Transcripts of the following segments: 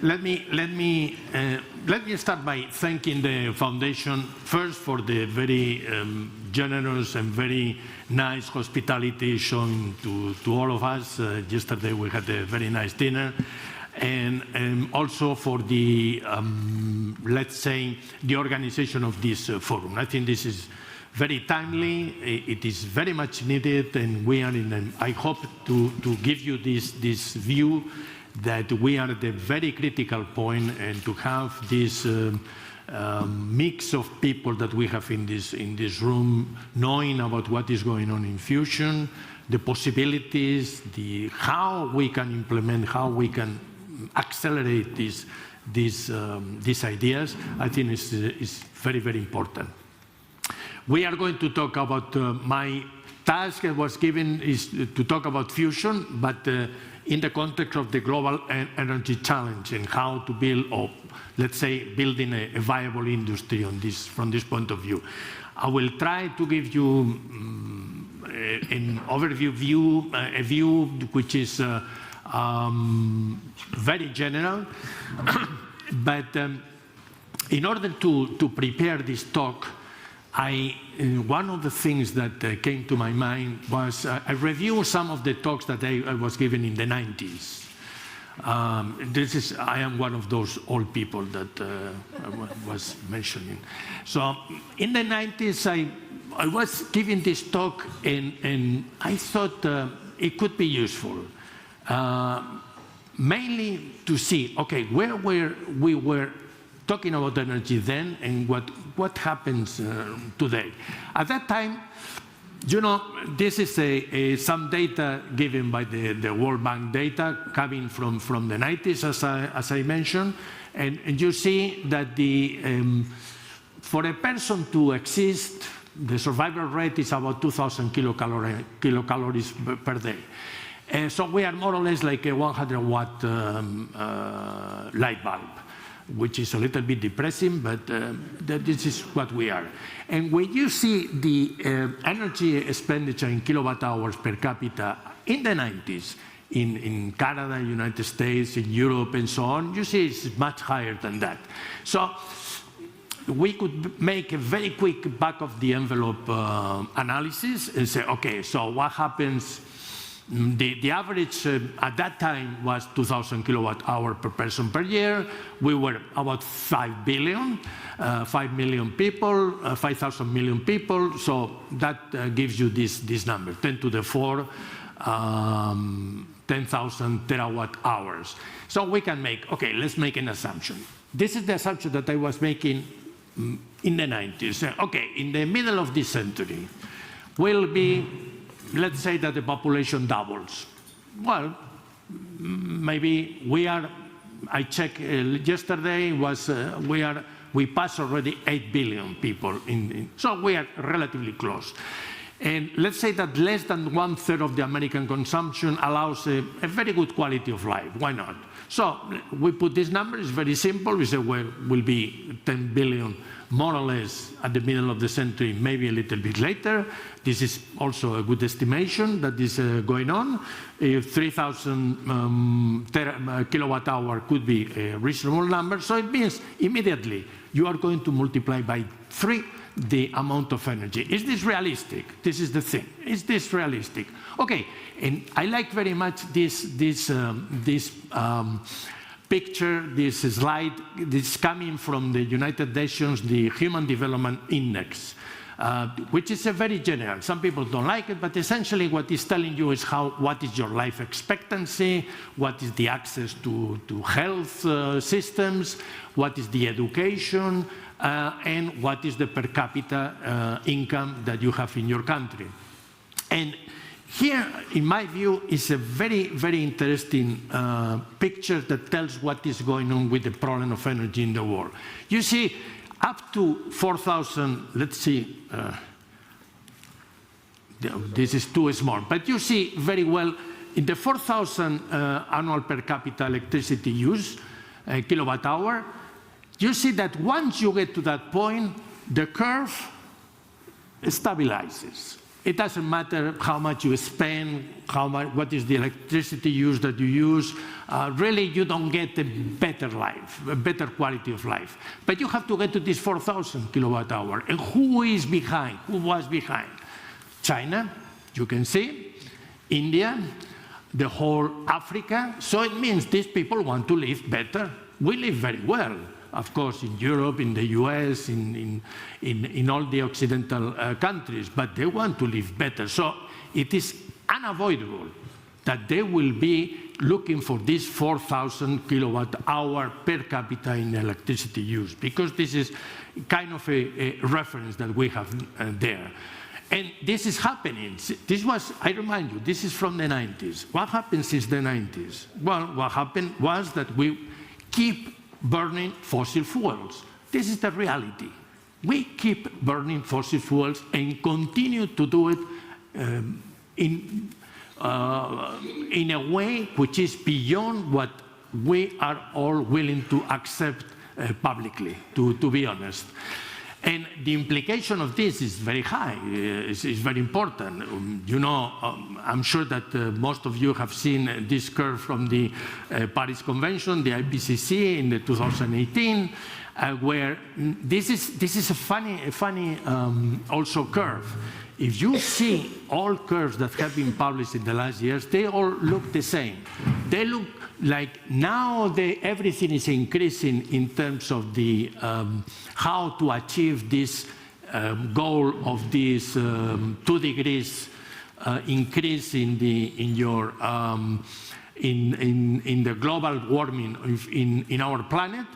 let me start by thanking the foundation first for the very generous and very nice hospitality shown to all of us. Yesterday we had a very nice dinner, and also for the let's say the organization of this forum. I think this is very timely. It is very much needed, and we are in. I hope to give you this view that we are at a very critical point, and to have this mix of people that we have in this room, knowing about what is going on in fusion, the possibilities, how we can implement, how we can accelerate these ideas, I think is very, very important. We are going to talk about my task that was given is to talk about fusion, but in the context of the global energy challenge and how to build, or let's say, building a viable industry from this point of view. I will try to give you an overview view, a view which is very general, but in order to prepare this talk, one of the things that came to my mind was I reviewed some of the talks that I was given in the 90s. I am one of those old people that I was mentioning. So in the 90s, I was giving this talk, and I thought it could be useful, mainly to see, okay, where we were talking about energy then and what happens today. At that time, you know, this is some data given by the World Bank data coming from the 90s, as I mentioned, and you see that for a person to exist, the survival rate is about 2,000 kilocalories per day. So we are more or less like a 100-watt light bulb, which is a little bit depressing, but this is what we are. And when you see the energy expenditure in kilowatt hours per capita in the 90s, in Canada, United States, in Europe, and so on, you see it's much higher than that. So we could make a very quick back-of-the-envelope analysis and say, okay, so what happens? The average at that time was 2,000 kilowatt hour per person per year. We were about 5 billion, 5 million people, 5,000 million people. So that gives you this number, 10 to the 4, 10,000 terawatt hours. So we can make, okay, let's make an assumption. This is the assumption that I was making in the 90s. Okay, in the middle of this century, will be, let's say that the population doubles. Well, maybe we are, I checked yesterday, we passed already 8 billion people, so we are relatively close. And let's say that less than 1/3 of the American consumption allows a very good quality of life. Why not? So we put this number, it's very simple. We say, well, will be 10 billion more or less at the middle of the century, maybe a little bit later. This is also a good estimation that is going on. 3,000 kilowatt hour could be a reasonable number. So it means immediately you are going to multiply by 3 the amount of energy. Is this realistic? This is the thing. Is this realistic? Okay, and I like very much this picture, this slide. This is coming from the United Nations, the Human Development Index, which is a very general. Some people don't like it, but essentially what it's telling you is what is your life expectancy, what is the access to health systems, what is the education, and what is the per capita income that you have in your country. And here, in my view, is a very, very interesting picture that tells what is going on with the problem of energy in the world. You see, up to 4,000, let's see, this is too small, but you see very well, in the 4,000 annual per capita electricity use, kilowatt hour, you see that once you get to that point, the curve stabilizes. It doesn't matter how much you spend, what is the electricity use that you use. Really, you don't get a better life, a better quality of life. But you have to get to this 4,000 kilowatt hour. And who is behind? Who was behind? China, you can see, India, the whole Africa. So it means these people want to live better. We live very well, of course, in Europe, in the US, in all the Occidental countries, but they want to live better. So it is unavoidable that they will be looking for this 4,000 kilowatt hour per capita in electricity use, because this is kind of a reference that we have there. And this is happening. This was, I remind you, this is from the 90s. What happened since the 90s? Well, what happened was that we keep burning fossil fuels. This is the reality. We keep burning fossil fuels and continue to do it in a way which is beyond what we are all willing to accept publicly, to be honest. And the implication of this is very high, is very important. You know, I'm sure that most of you have seen this curve from the Paris Convention, the IPCC in the 2018, where this is a funny also curve. If you see all curves that have been published in the last years, they all look the same. They look like now everything is increasing in terms of the how to achieve this goal of this 2 degrees increase in the global warming in our planet.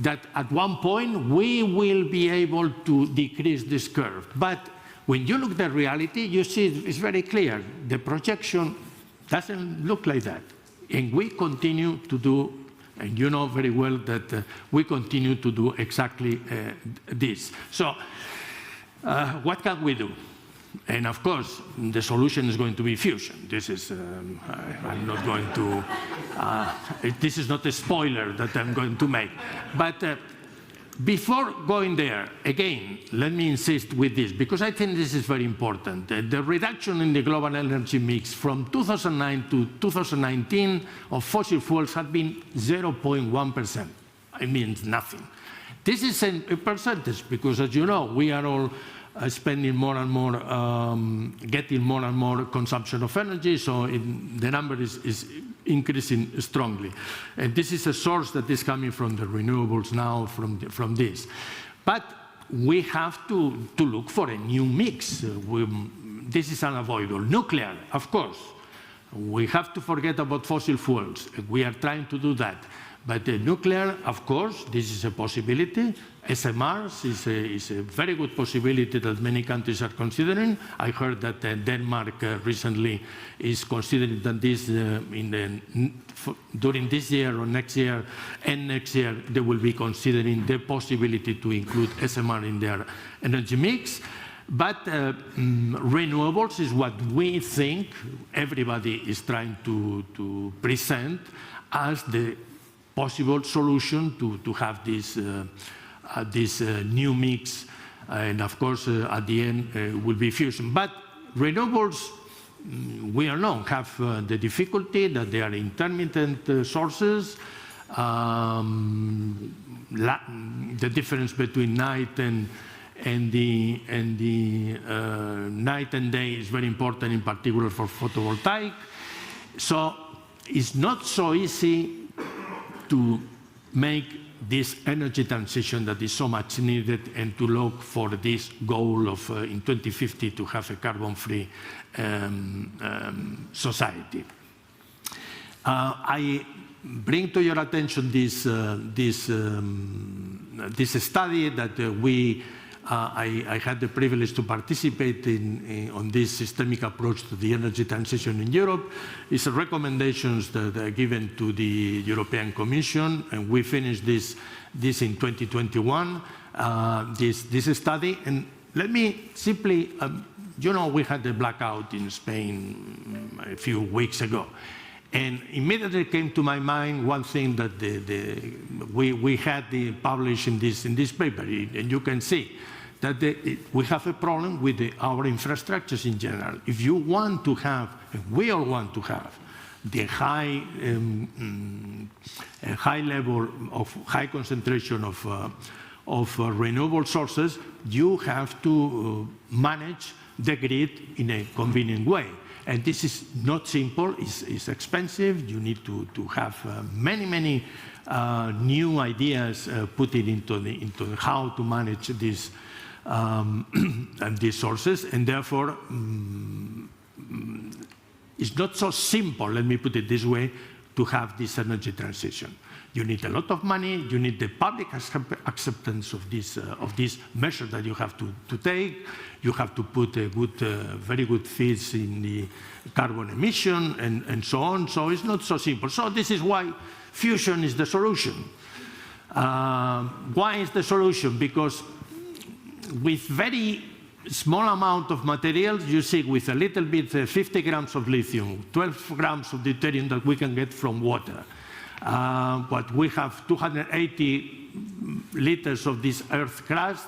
That at one point we will be able to decrease this curve. But when you look at the reality, you see it's very clear. The projection doesn't look like that. And we continue to do, and you know very well that we continue to do exactly this. So what can we do? And of course, the solution is going to be fusion. This is, I'm not going to, this is not a spoiler that I'm going to make. But before going there, again, let me insist with this, because I think this is very important. The reduction in the global energy mix from 2009 to 2019 of fossil fuels had been 0.1%. It means nothing. This is a percentage, because as you know, we are all spending more and more, getting more and more consumption of energy, so the number is increasing strongly. And this is a source that is coming from the renewables now, from this. But we have to look for a new mix. This is unavoidable. Nuclear, of course. We have to forget about fossil fuels. We are trying to do that. But nuclear, of course, this is a possibility. SMRs is a very good possibility that many countries are considering. I heard that Denmark recently is considering that this during this year or next year, and next year they will be considering the possibility to include SMR in their energy mix. But renewables is what we think everybody is trying to present as the possible solution to have this new mix, and of course at the end will be fusion. But renewables, we all know, have the difficulty that they are intermittent sources. The difference between night and night and day is very important, in particular for photovoltaic. So it's not so easy to make this energy transition that is so much needed, and to look for this goal of in 2050 to have a carbon-free society. I bring to your attention this study that I had the privilege to participate on this systemic approach to the energy transition in Europe. It's recommendations that are given to the European Commission, and we finished this in 2021, this study. And let me simply, you know, we had a blackout in Spain a few weeks ago. And immediately came to my mind one thing that we had published in this paper, and you can see that we have a problem with our infrastructures in general. If you want to have, and we all want to have, the high level of high concentration of renewable sources, you have to manage the grid in a convenient way. And this is not simple, it's expensive. You need to have many new ideas put into how to manage these sources, and therefore it's not so simple, let me put it this way, to have this energy transition. You need a lot of money, you need the public acceptance of this measure that you have to take. You have to put a good, very good fees in the carbon emission and so on. So it's not so simple. So this is why fusion is the solution. Why is the solution? Because with very small amount of materials, you see with a little bit, 50 grams of lithium, 12 grams of deuterium that we can get from water. But we have 280 liters of this earth crust.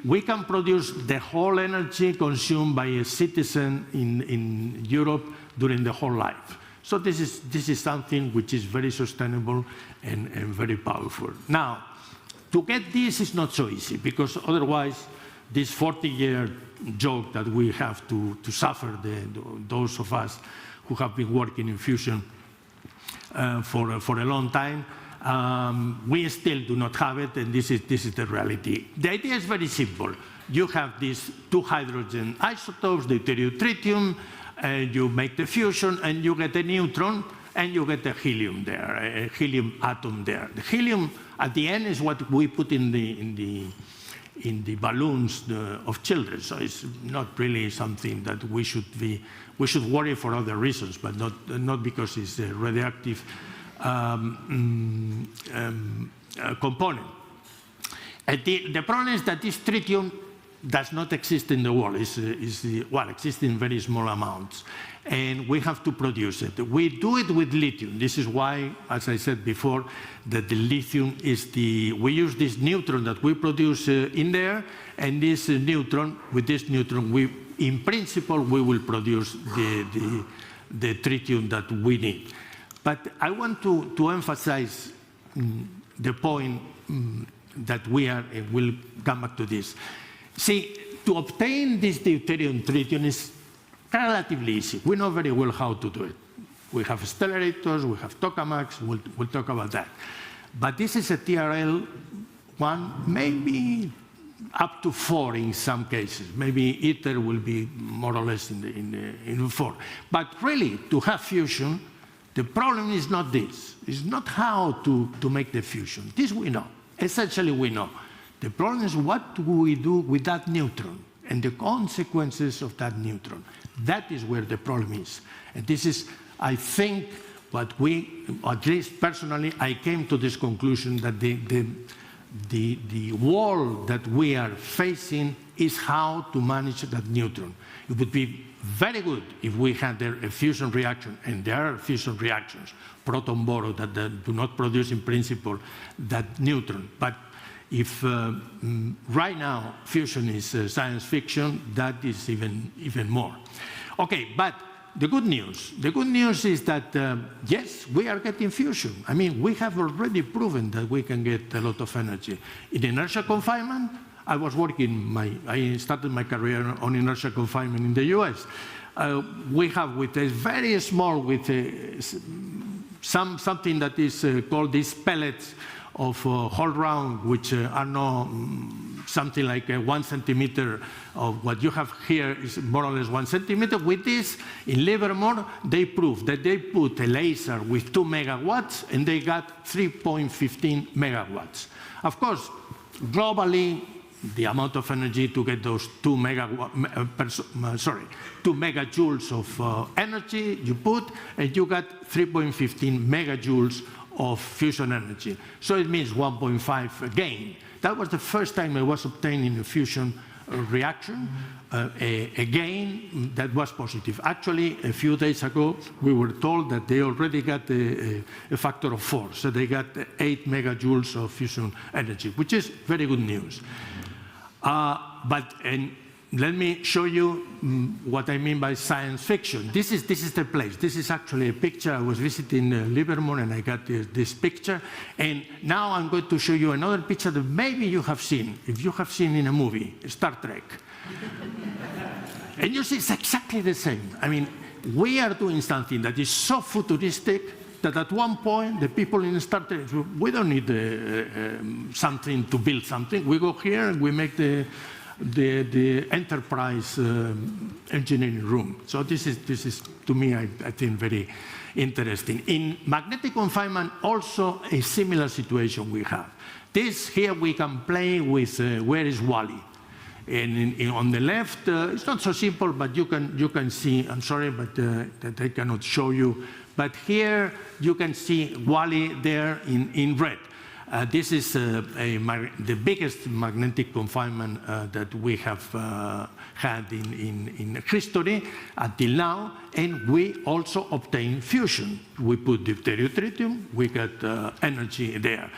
We can produce the whole energy consumed by a citizen in Europe during the whole life. So this is something which is very sustainable and very powerful. Now, to get this is not so easy, because otherwise this 40-year joke that we have to suffer, those of us who have been working in fusion for a long time, we still do not have it, and this is the reality. The idea is very simple. You have these two hydrogen isotopes, deuterium, tritium, you make the fusion, and you get a neutron, and you get a helium there, a helium atom there. The helium at the end is what we put in the balloons of children. So it's not really something that we should worry for other reasons, but not because it's a radioactive component. The problem is that this tritium does not exist in the world. Well, exists in very small amounts, and we have to produce it. We do it with lithium. This is why, as I said before, that the lithium is we use this neutron that we produce in there, and this neutron, with this neutron, in principle, we will produce the tritium that we need. But I want to emphasize the point that we'll come back to this. See, to obtain this deuterium tritium is relatively easy. We know very well how to do it. We have accelerators, we have tokamaks, we'll talk about that. But this is a TRL 1, maybe up to 4 in some cases. Maybe ITER will be more or less in 4. But really, to have fusion, the problem is not this. It's not how to make the fusion. This we know. Essentially, we know. The problem is what do we do with that neutron and the consequences of that neutron. That is where the problem is. And this is, I think, what at least personally, I came to this conclusion that the wall that we are facing is how to manage that neutron. It would be very good if we had a fusion reaction, and there are fusion reactions, proton-boron, that do not produce in principle that neutron. But if right now fusion is science fiction, that is even more. Okay, but the good news is that, yes, we are getting fusion. I mean, we have already proven that we can get a lot of energy. In inertial confinement, I started my career on inertial confinement in the US. We have with a very small, something that is called these pellets of whole round, which are something like 1 centimeter of what you have here is more or less 1 centimeter. With this, in Livermore, they proved that they put a laser with 2 megawatts and they got 3.15 megawatts. Of course, globally, the amount of energy to get those 2 megajoules of energy you put, and you got 3.15 megajoules of fusion energy. So it means 1.5 gain. That was the first time I was obtaining a fusion reaction, a gain that was positive. Actually, a few days ago, we were told that they already got a factor of 4. So they got 8 megajoules of fusion energy, which is very good news. Let me show you what I mean by science fiction. This is the place. This is actually a picture. I was visiting Livermore and I got this picture. And now I'm going to show you another picture that maybe you have seen, if you have seen in a movie, Star Trek. And you see it's exactly the same. I mean, we are doing something that is so futuristic that at one point the people in Star Trek, we don't need something to build something. We go here and we make the enterprise engineering room. So this is to me, I think, very interesting. In magnetic confinement, also a similar situation we have. Here we can play with where is Wally. And on the left, it's not so simple, but you can see, I'm sorry, but that I cannot show you. But here you can see Wally there in red. This is the biggest magnetic confinement that we have had in history until now, and we also obtain fusion. We put deuterium, we get energy there.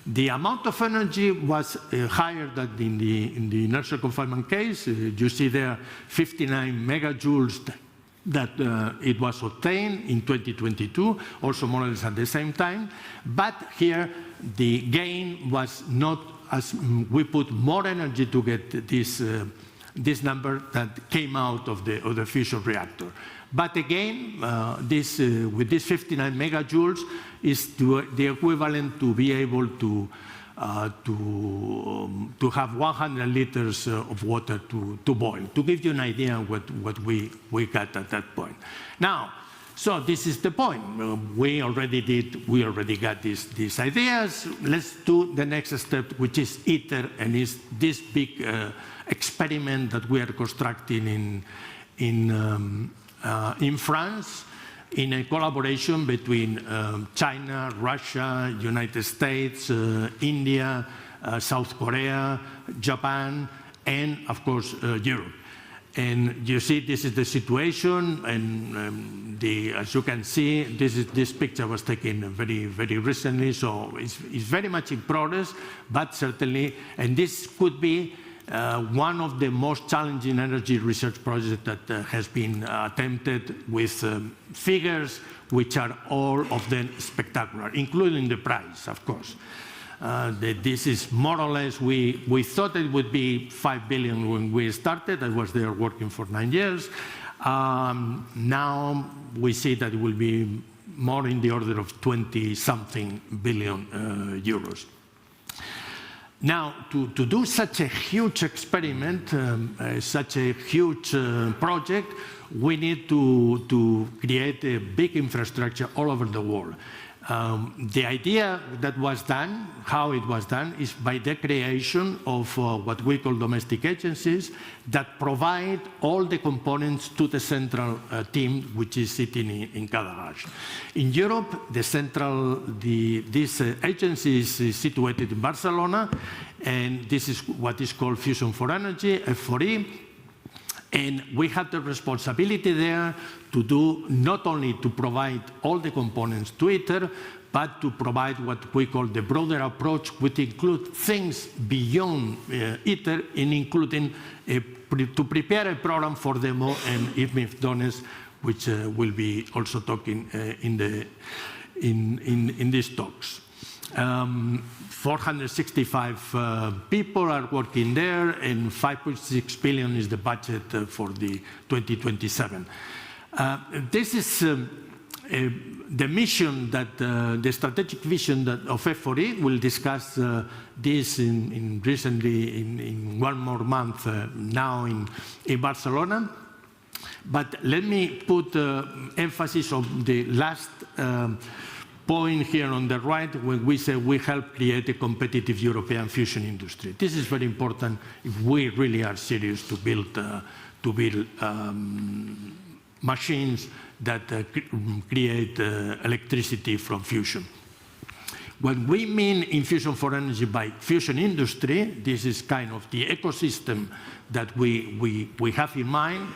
The amount of energy was higher than in the inertial confinement case. You see there 59 megajoules that it was obtained in 2022, also more or less at the same time. But here, the gain was not as we put more energy to get this number that came out of the fusion reactor. But again, with this 59 megajoules is the equivalent to be able to have 100 liters of water to boil, to give you an idea of what we got at that point. Now, so this is the point. We already got these ideas. Let's do the next step, which is ITER, and is this big experiment that we are constructing in France, in a collaboration between China, Russia, United States, India, South Korea, Japan, and of course Europe. And you see, this is the situation, and as you can see, this picture was taken very, very recently, so it's very much in progress, but certainly, and this could be one of the most challenging energy research projects that has been attempted, with figures which are all of them spectacular, including the price, of course. This is more or less, we thought it would be 5 billion when we started. I was there working for 9 years. Now we see that it will be more in the order of 20-something billion euros. Now, to do such a huge experiment, such a huge project, we need to create a big infrastructure all over the world. The idea that was done, how it was done, is by the creation of what we call domestic agencies that provide all the components to the central team, which is sitting in Cadarache. In Europe, this agency is situated in Barcelona, and this is what is called Fusion for Energy, F4E. And we have the responsibility there to do, not only to provide all the components to ITER, but to provide what we call the broader approach, which includes things beyond ITER, in including to prepare a program for demo and IFMIF donors, which will be also talking in these talks. 465 people are working there, and 5.6 billion is the budget for the 2027. This is the mission that the strategic vision of F4E. We'll discuss this recently in 1 more month now in Barcelona. But let me put emphasis on the last point here on the right, when we say we help create a competitive European fusion industry. This is very important if we really are serious to build machines that create electricity from fusion. What we mean in Fusion for Energy by fusion industry, this is kind of the ecosystem that we have in mind.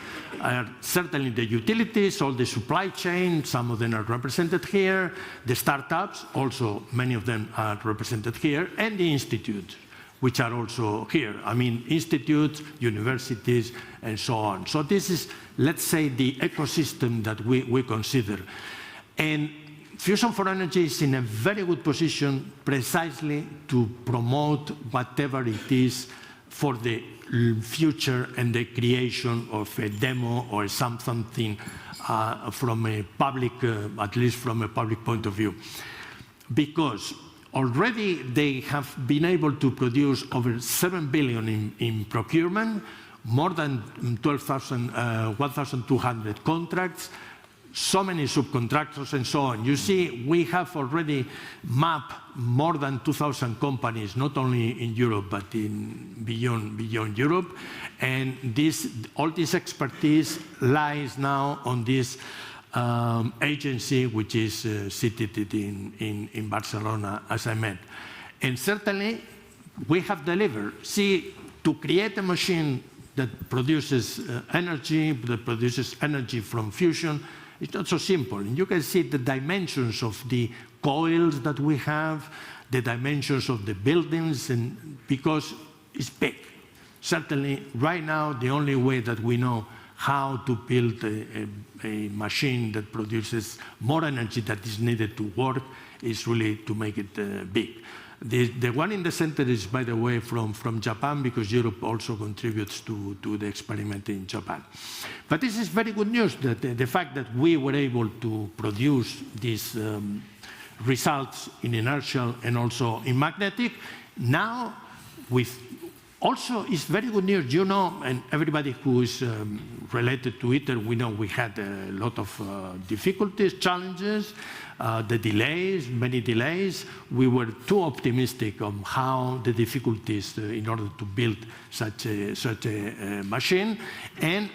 Certainly the utilities, all the supply chain, some of them are represented here. The startups, also many of them are represented here, and the institutes. which are also here. I mean, institutes, universities, and so on. So this is, let's say, the ecosystem that we consider. And Fusion for Energy is in a very good position precisely to promote whatever it is for the future and the creation of a demo or something from a public, at least from a public point of view. Because already they have been able to produce over 7 billion in procurement, more than 1,200 contracts, so many subcontractors and so on. You see, we have already mapped more than 2,000 companies, not only in Europe, but beyond Europe. And all this expertise lies now on this agency, which is seated in Barcelona, as I meant. And certainly, we have delivered. See, to create a machine that produces energy from fusion, it's not so simple. And you can see the dimensions of the coils that we have, the dimensions of the buildings, and because it's big. Certainly, right now, the only way that we know how to build a machine that produces more energy that is needed to work is really to make it big. The one in the center is, by the way, from Japan, because Europe also contributes to the experiment in Japan. But this is very good news, that the fact that we were able to produce these results in inertial and also in magnetic. Now, also, it's very good news, you know, and everybody who is related to ITER, we know we had a lot of difficulties, challenges, the delays, many delays. We were too optimistic on how the difficulties in order to build such a machine. And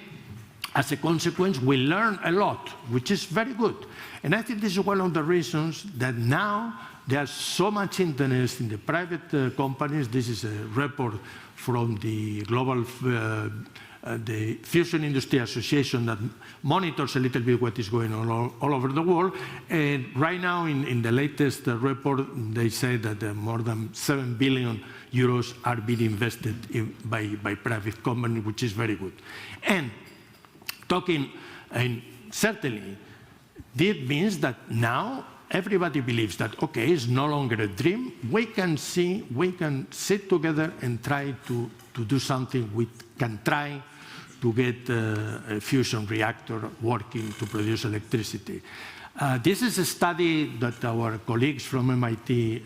as a consequence, we learned a lot, which is very good. And I think this is one of the reasons that now there's so much interest in the private companies. This is a report from the global the Fusion Industry Association that monitors a little bit what is going on all over the world. And right now, in the latest report, they say that more than 7 billion euros are being invested by private companies, which is very good. And certainly, this means that now everybody believes that, okay, it's no longer a dream. We can sit together and try to do something. We can try to get a fusion reactor working to produce electricity. This is a study that our colleagues from MIT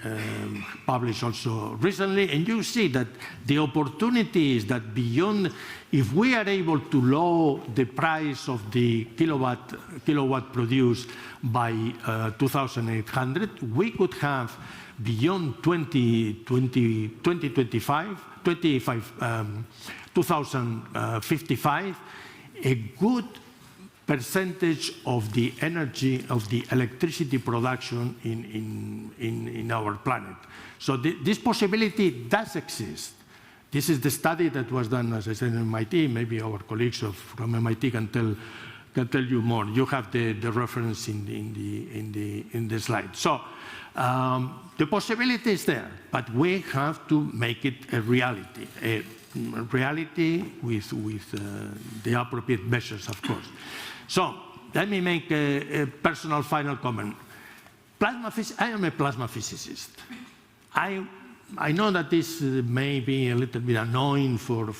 published also recently, and you see that the opportunity is that beyond, if we are able to lower the price of the kilowatt produced by 2,800, we could have beyond 2055 a good percentage of the energy, of the electricity production in our planet. So this possibility does exist. This is the study that was done, as I said, in MIT. Maybe our colleagues from MIT can tell you more. You have the reference in the slide. So the possibility is there, but we have to make it a reality. A reality with the appropriate measures, of course. So let me make a personal final comment. I am a plasma physicist. I know that this may be a little bit annoying for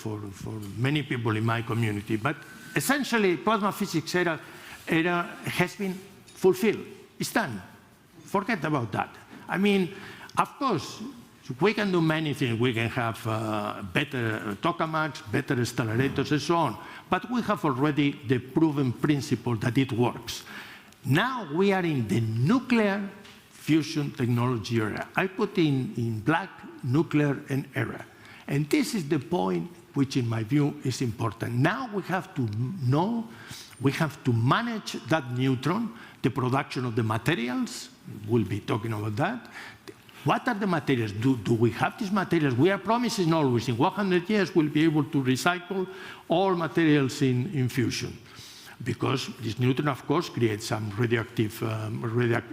many people in my community, but essentially plasma physics era has been fulfilled. It's done. Forget about that. I mean, of course, we can do many things. We can have better tokamaks, better accelerators, and so on. But we have already the proven principle that it works. Now we are in the nuclear fusion technology era. I put in black nuclear and era. And this is the point which, in my view, is important. Now we have to know, we have to manage that neutron, the production of the materials. We'll be talking about that. What are the materials? Do we have these materials? We are promising always in 100 years we'll be able to recycle all materials in fusion. Because this neutron, of course, creates some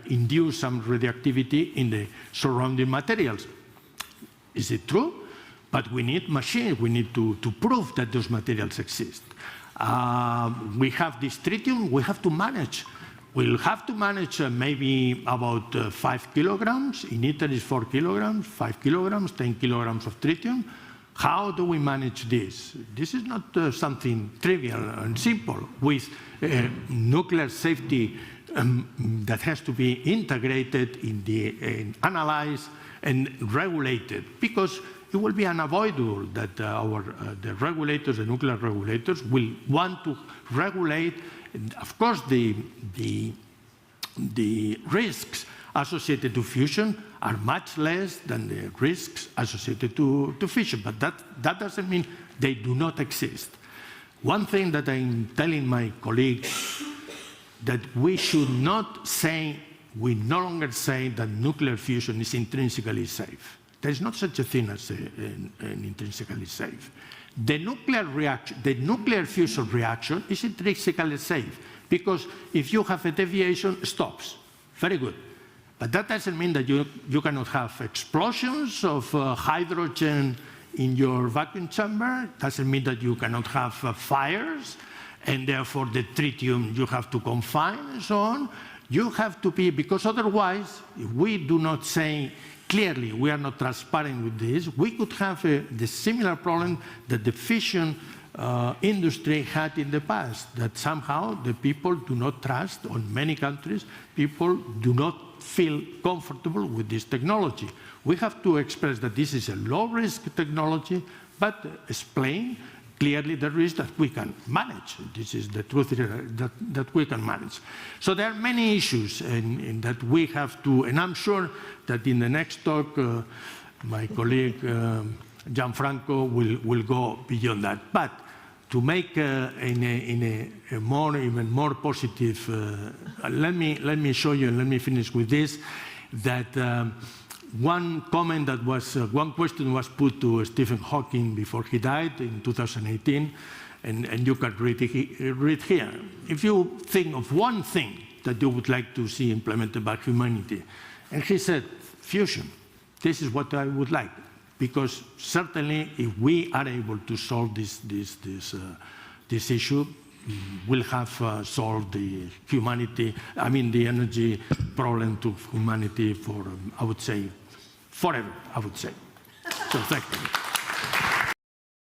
induce some radioactivity in the surrounding materials. Is it true? But we need machines. We need to prove that those materials exist. We have this tritium. We have to manage. We'll have to manage maybe about 5 kilograms. In Italy, it's 4 kilograms, 5 kilograms, 10 kilograms of tritium. How do we manage this? This is not something trivial and simple with nuclear safety that has to be integrated in analyzed and regulated, because it will be unavoidable that the regulators, the nuclear regulators, will want to regulate. Of course, the risks associated to fusion are much less than the risks associated to fission, but that doesn't mean they do not exist. One thing that I'm telling my colleagues, that we should not say, we no longer say that nuclear fusion is intrinsically safe. There is not such a thing as an intrinsically safe. The nuclear fusion reaction is intrinsically safe, because if you have a deviation, it stops. Very good. But that doesn't mean that you cannot have explosions of hydrogen in your vacuum chamber. It doesn't mean that you cannot have fires, and therefore the tritium you have to confine and so on. You have to be, because otherwise, if we do not say clearly, we are not transparent with this, we could have the similar problem that the fission industry had in the past, that somehow the people do not trust, or in many countries, people do not feel comfortable with this technology. We have to express that this is a low-risk technology, but explain clearly the risk that we can manage. This is the truth that we can manage. So there are many issues in that we have to, and I'm sure that in the next talk, my colleague Gianfranco will go beyond that. But to make in a even more positive, let me show you, and let me finish with this, that one question was put to Stephen Hawking before he died in 2018, and you can read here. If you think of one thing that you would like to see implemented by humanity, and he said, fusion. This is what I would like, because certainly if we are able to solve this issue, we'll have solved the energy problem to humanity for, I would say, forever, I would say. So thank you.